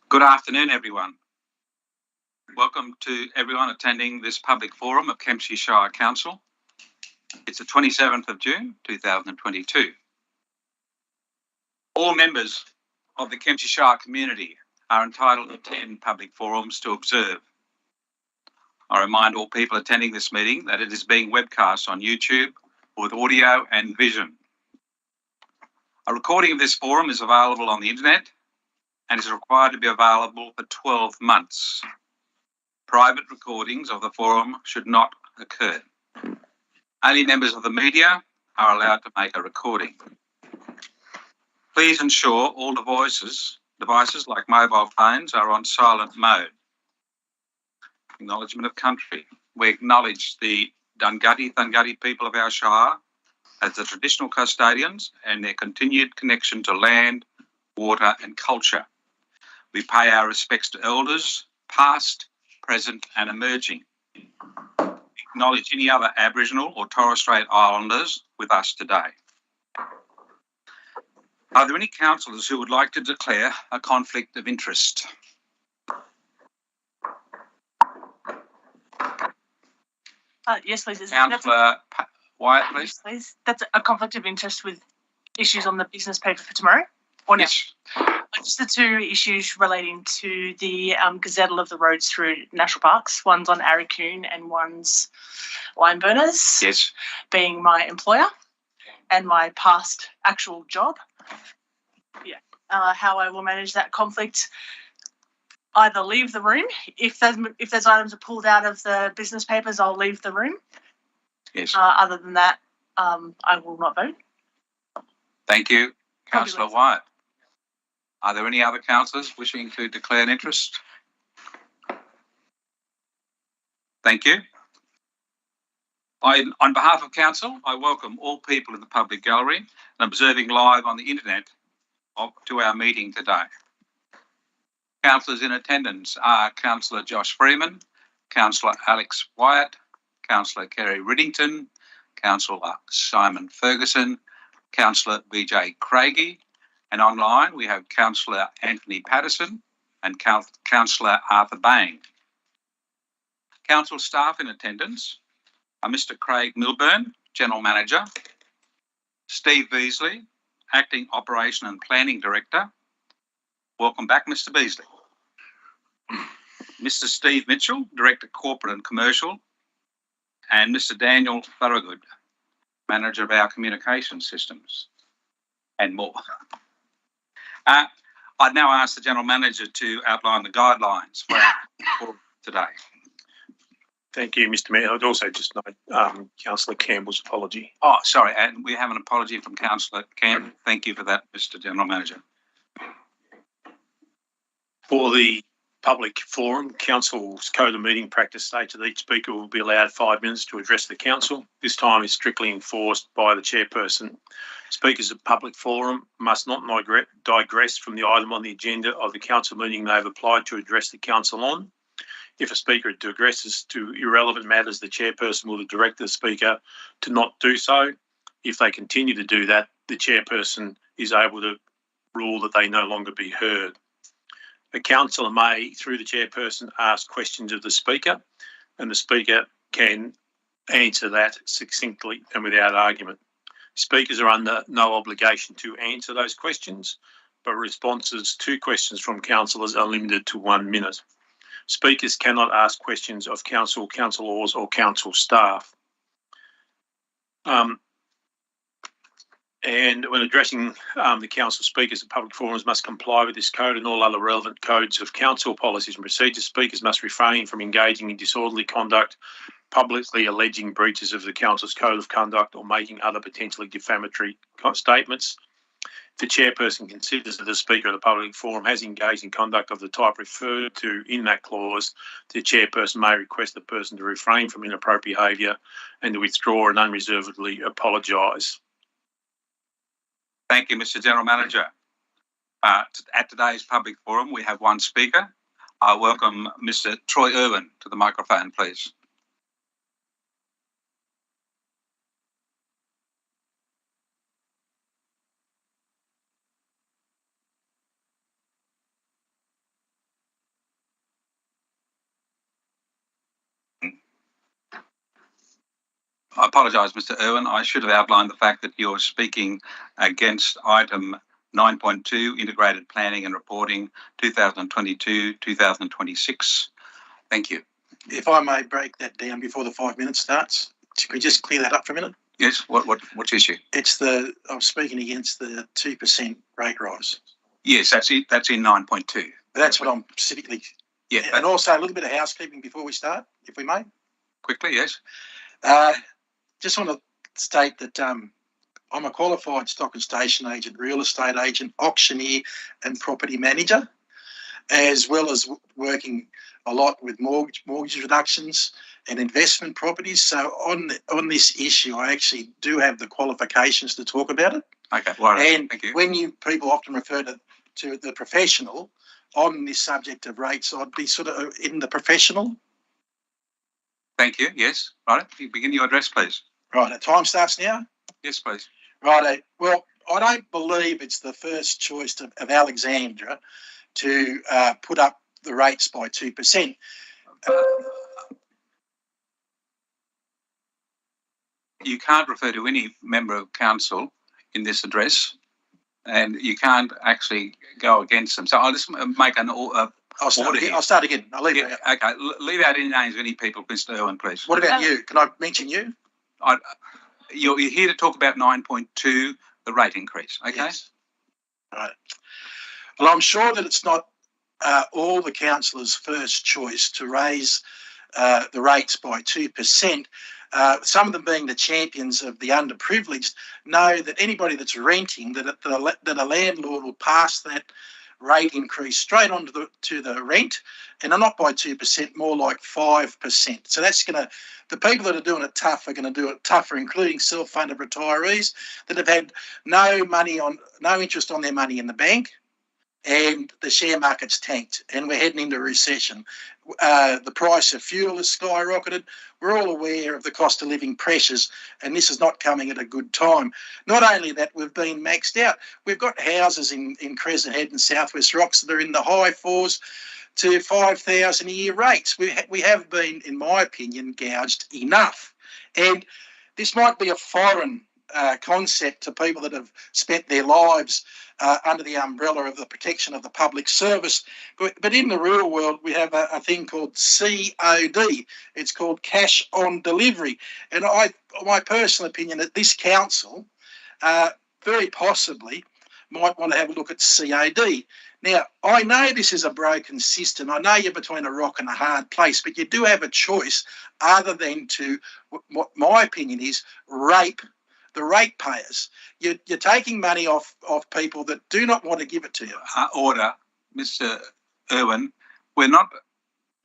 Good afternoon, everyone. Welcome to everyone attending this public forum of Kempsey Shire Council. It's the 27th of June 2022. All members of the Kempsey Shire community are entitled to attend public forums to observe. I remind all people attending this meeting that it is being webcast on YouTube with audio and vision. A recording of this forum is available on the internet and is required to be available for 12 months. Private recordings of the forum should not occur. Only members of the media are allowed to make a recording. Please ensure all devices like mobile phones are on silent mode. Acknowledgement of Country. We acknowledge the Dunghutti people of our Shire as the traditional custodians and their continued connection to land, water and culture. We pay our respects to elders, past, present and emerging. Acknowledge any other Aboriginal or Torres Strait Islanders with us today. Are there any councillors who would like to declare a conflict of interest? Yes, please. Councillor Wyatt, please. Yes, please. That's a conflict of interest with issues on the business paper for tomorrow? Or no? Yes. Just the two issues relating to the gazettal of the roads through national parks. One's on Arracoon and one's Lime Burners. Yes. Being my employer and my past actual job. Yeah. How I will manage that conflict. Either leave the room. If those items are pulled out of the business papers, I'll leave the room. Yes. Other than that, I will not vote. Thank you, Councillor Wyatt. Are there any other councillors wishing to declare an interest? Thank you. On behalf of Council, I welcome all people in the public gallery and observing live on the internet to our meeting today. Councillors in attendance are Councillor Josh Freeman, Councillor Alex Wyatt, Councillor Kerry Riddington, Councillor Simon Ferguson, Councillor Vijay Craigie, and online we have Councillor Anthony Patterson and Councillor Arthur Bain. Council staff in attendance are Mr Craig Milburn, General Manager, Steve Beasley, Acting Operation and Planning Director. Welcome back, Mr Beasley. Mr Steve Mitchell, Director Corporate and Commercial, and Mr Daniel Thorogood, Manager of our Communication Systems, and more. I'd now ask the General Manager to outline the guidelines for today. Thank you, Mr Mayor. I'd also just note Councillor Campbell's apology. Oh, sorry, and we have an apology from Councillor Campbell. Thank you for that, Mr General Manager. For the public forum, Council's Code of Meeting Practice states that each speaker will be allowed 5 minutes to address the Council. This time is strictly enforced by the Chairperson. Speakers of public forum must not digress from the item on the agenda of the Council meeting they have applied to address the Council on. If a speaker digresses to irrelevant matters, the Chairperson will direct the speaker to not do so. If they continue to do that, the Chairperson is able to rule that they no longer be heard. A councillor may, through the Chairperson, ask questions of the Speaker, and the Speaker can answer that succinctly and without argument. Speakers are under no obligation to answer those questions, but responses to questions from councillors are limited to 1 minute. Speakers cannot ask questions of council, councillors or council staff. And when addressing the council, speakers at public forums must comply with this code and all other relevant codes of council policies and procedures. Speakers must refrain from engaging in disorderly conduct, publicly alleging breaches of the council's code of conduct or making other potentially defamatory statements. If the Chairperson considers that the Speaker of the public forum has engaged in conduct of the type referred to in that clause, the Chairperson may request the person to refrain from inappropriate behaviour and to withdraw and unreservedly apologise. Thank you, Mr General Manager. At today's public forum, we have one speaker. I welcome Mr Troy Irwin to the microphone, please. I apologise, Mr. Irwin. I should have outlined the fact that you're speaking against item 9.2, Integrated Planning and Reporting 2022-2026. Thank you. If I may break that down before the 5 minutes starts, can we just clear that up for a minute? Yes, what's issue? I'm speaking against the 2% rate rise. Yes, that's it. That's in 9.2. That's what I'm specifically. Yeah. And also a little bit of housekeeping before we start, if we may. Quickly, yes. Just want to state that I'm a qualified stock and station agent, real estate agent, auctioneer and property manager, as well as working a lot with mortgage reductions and investment properties. So on this issue, I actually do have the qualifications to talk about it. Okay, well, and thank you. When people often refer to the professional on this subject of rates, I'd be sort of in the professional. Thank you. Yes. Right. You begin your address, please. Right. Time starts now. Yes, please. Right. Well, I don't believe it's the first choice of Alexandra to put up the rates by 2%. You can't refer to any member of council in this address, and you can't actually go against them. So I'll just make an I'll start again. I'll leave it out. Okay, leave out any names of any people, Mr. Irwin, please. What about you? Can I mention you? You're here to talk about 9.2, the rate increase, okay? Yes. Right. Well, I'm sure that it's not all the councillors' first choice to raise the rates by 2%. Some of them, being the champions of the underprivileged, know that anybody that's renting, that a landlord will pass that rate increase straight on to the rent, and not by 2%, more like 5%. So that's the people that are doing it tough are going to do it tougher, including self-funded retirees that have had no interest on their money in the bank, and the share market's tanked, and we're heading into a recession. The price of fuel has skyrocketed. We're all aware of the cost of living pressures, and this is not coming at a good time. Not only that, we've been maxed out. We've got houses in Crescent Head and South West Rocks that are in the high 4s to 5,000 a year rates. We have been, in my opinion, gouged enough. And this might be a foreign concept to people that have spent their lives under the umbrella of the protection of the public service. But in the real world, we have a thing called COD. It's called cash on delivery. And my personal opinion that this council very possibly might want to have a look at COD. Now, I know this is a broken system. I know you're between a rock and a hard place, but you do have a choice other than to, what my opinion is, rape the ratepayers. You're taking money off people that do not want to give it to you. Order, Mr. Irwin. We're not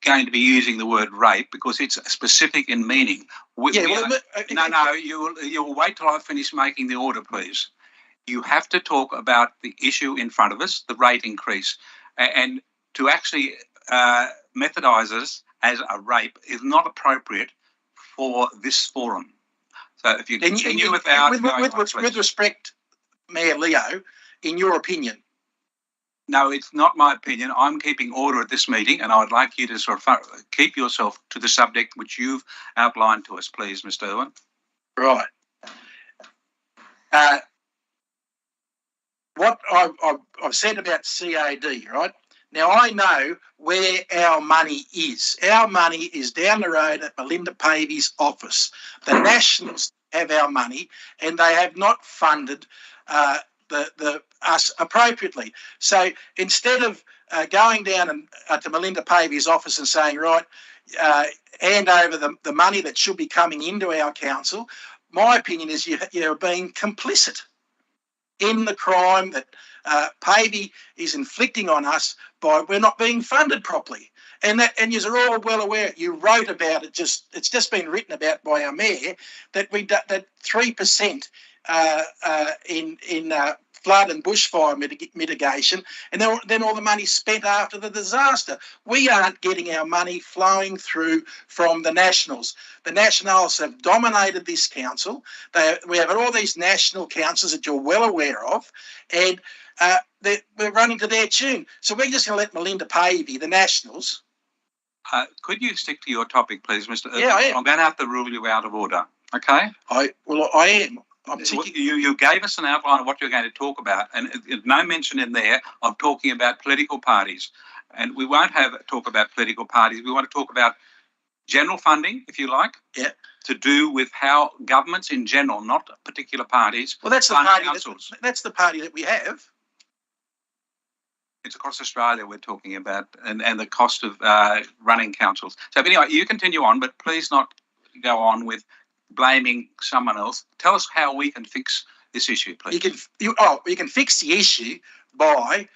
going to be using the word rape because it's specific in meaning. You'll wait till I finish making the order, please. You have to talk about the issue in front of us, the rate increase, and to actually methodise us as a rape is not appropriate for this forum. So if you continue with respect, Mayor Leo, in your opinion. No, it's not my opinion. I'm keeping order at this meeting, and I would like you to sort of keep yourself to the subject which you've outlined to us, please, Mr. Irwin. Right. What I've said about COD, right? Now, I know where our money is. Our money is down the road at Melinda Pavey's office. The Nationals have our money, and they have not funded us appropriately. So instead of going down to Melinda Pavey's office and saying, right, hand over the money that should be coming into our council, my opinion is you're being complicit in the crime that Pavey is inflicting on us by we're not being funded properly. And you're all well aware, you wrote about it, it's just been written about by our mayor, that 3% in flood and bushfire mitigation, and then all the money spent after the disaster. We aren't getting our money flowing through from the Nationals. The Nationals have dominated this council. We have all these national councils that you're well aware of, and we're running to their tune. So we're just going to let Melinda Pavey, the Nationals. Could you stick to your topic, please, Mr. Irwin? Yeah, I am. I'm going to have to rule you out of order. Okay. I am. I'm Well, ticking. you gave us an outline of what you're going to talk about, and no mention in there of talking about political parties. And we won't talk about political parties. We want to talk about general funding, if you like. Yeah. To do with how governments in general, not particular parties. Well, that's the fund party. councils. That's the party that we have. It's across Australia we're talking about, and the cost of running councils. So, but anyway, you continue on, but please not go on with blaming someone else. Tell us how we can fix this issue, please. You can fix the issue by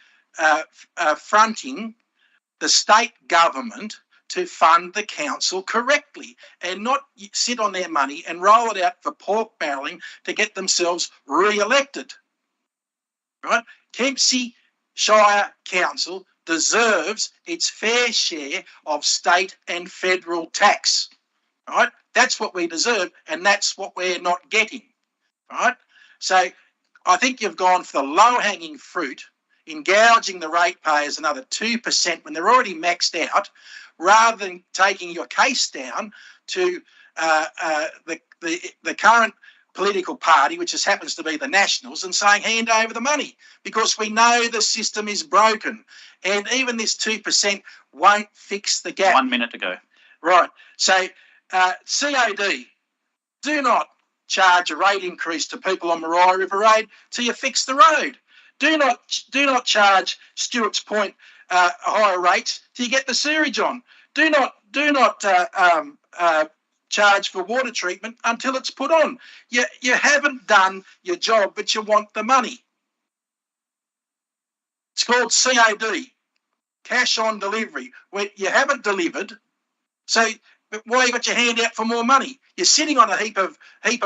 fronting the state government to fund the council correctly and not sit on their money and roll it out for pork barrelling to get themselves re-elected. Right? Kempsey Shire Council deserves its fair share of state and federal tax. Right? That's what we deserve, and that's what we're not getting. Right? So I think you've gone for the low-hanging fruit in gouging the ratepayers another 2% when they're already maxed out, rather than taking your case down to the current political party, which just happens to be the Nationals, and saying hand over the money, because we know the system is broken, and even this 2% won't fix the gap. 1 minute to go. Right. So COD, do not charge a rate increase to people on Maria River Road till you fix the road. Do not charge Stewart's Point higher rates till you get the sewerage on. Do not charge for water treatment until it's put on. You haven't done your job, but you want the money. It's called COD, cash on delivery, where you haven't delivered. So why you got your hand out for more money? You're sitting on a heap of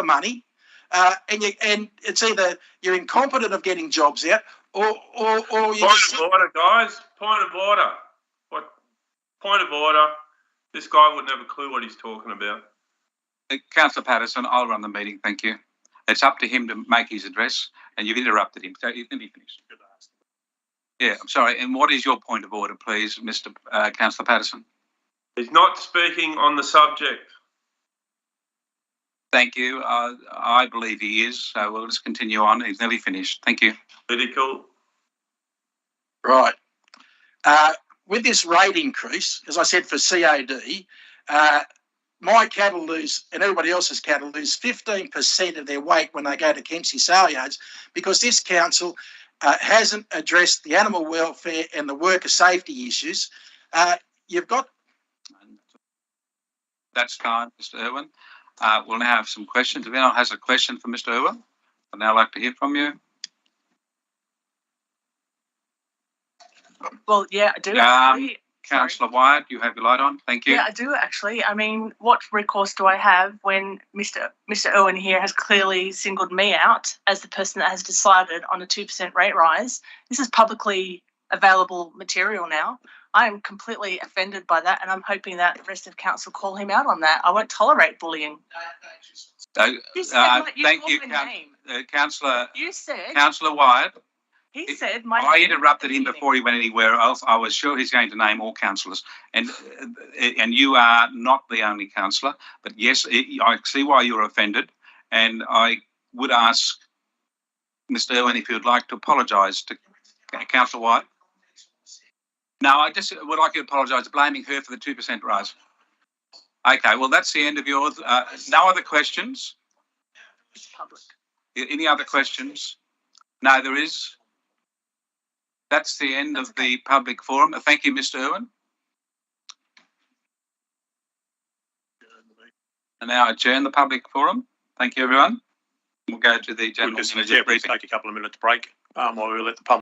money, and it's either you're incompetent of getting jobs out, or you Point of order, guys. Point of order. What? Point of order. This guy wouldn't have a clue what he's talking about. Councillor Patterson, I'll run the meeting. Thank you. It's up to him to make his address, and you've interrupted him. So let me finish. Yeah, I'm sorry. And what is your point of order, please, Mr. Councillor Patterson? He's not speaking on the subject. Thank you. I believe he is. So we'll just continue on. He's nearly finished. Thank you. Political. Right. With this rate increase, as I said, for COD, my cattle lose, and everybody else's cattle lose 15% of their weight when they go to Kempsey sale yards, because this council hasn't addressed the animal welfare and the worker safety issues. You've got... That's fine, Mr. Irwin. We'll now have some questions. If anyone has a question for Mr. Irwin, I'd now like to hear from you. Well, yeah, I do. Actually. Councillor Wyatt, you have your light on. Thank you. Yeah, I do actually. I mean, what recourse do I have when Mr. Irwin here has clearly singled me out as the person that has decided on a 2% rate rise? This is publicly available material now. I am completely offended by that, and I'm hoping that the rest of council call him out on that. I won't tolerate bullying. You said, thank you, Councillor. You said. Councillor Wyatt. He said I interrupted him before he went anywhere else. I was sure he's going to name all councillors, and you are not the only councillor. But yes, I see why you're offended, and I would ask Mr. Irwin if you would like to apologise to Councillor Wyatt. No, I just would like you to apologise, blaming her for the 2% rise. Okay, well that's the end of yours. No other questions? Public. Any other questions? No, there is. That's the end of the public forum. Thank you, Mr. Irwin. And now I adjourn the public forum. Thank you, everyone. We'll go to the general We'll just manager briefing. take a couple of minutes break while we let the public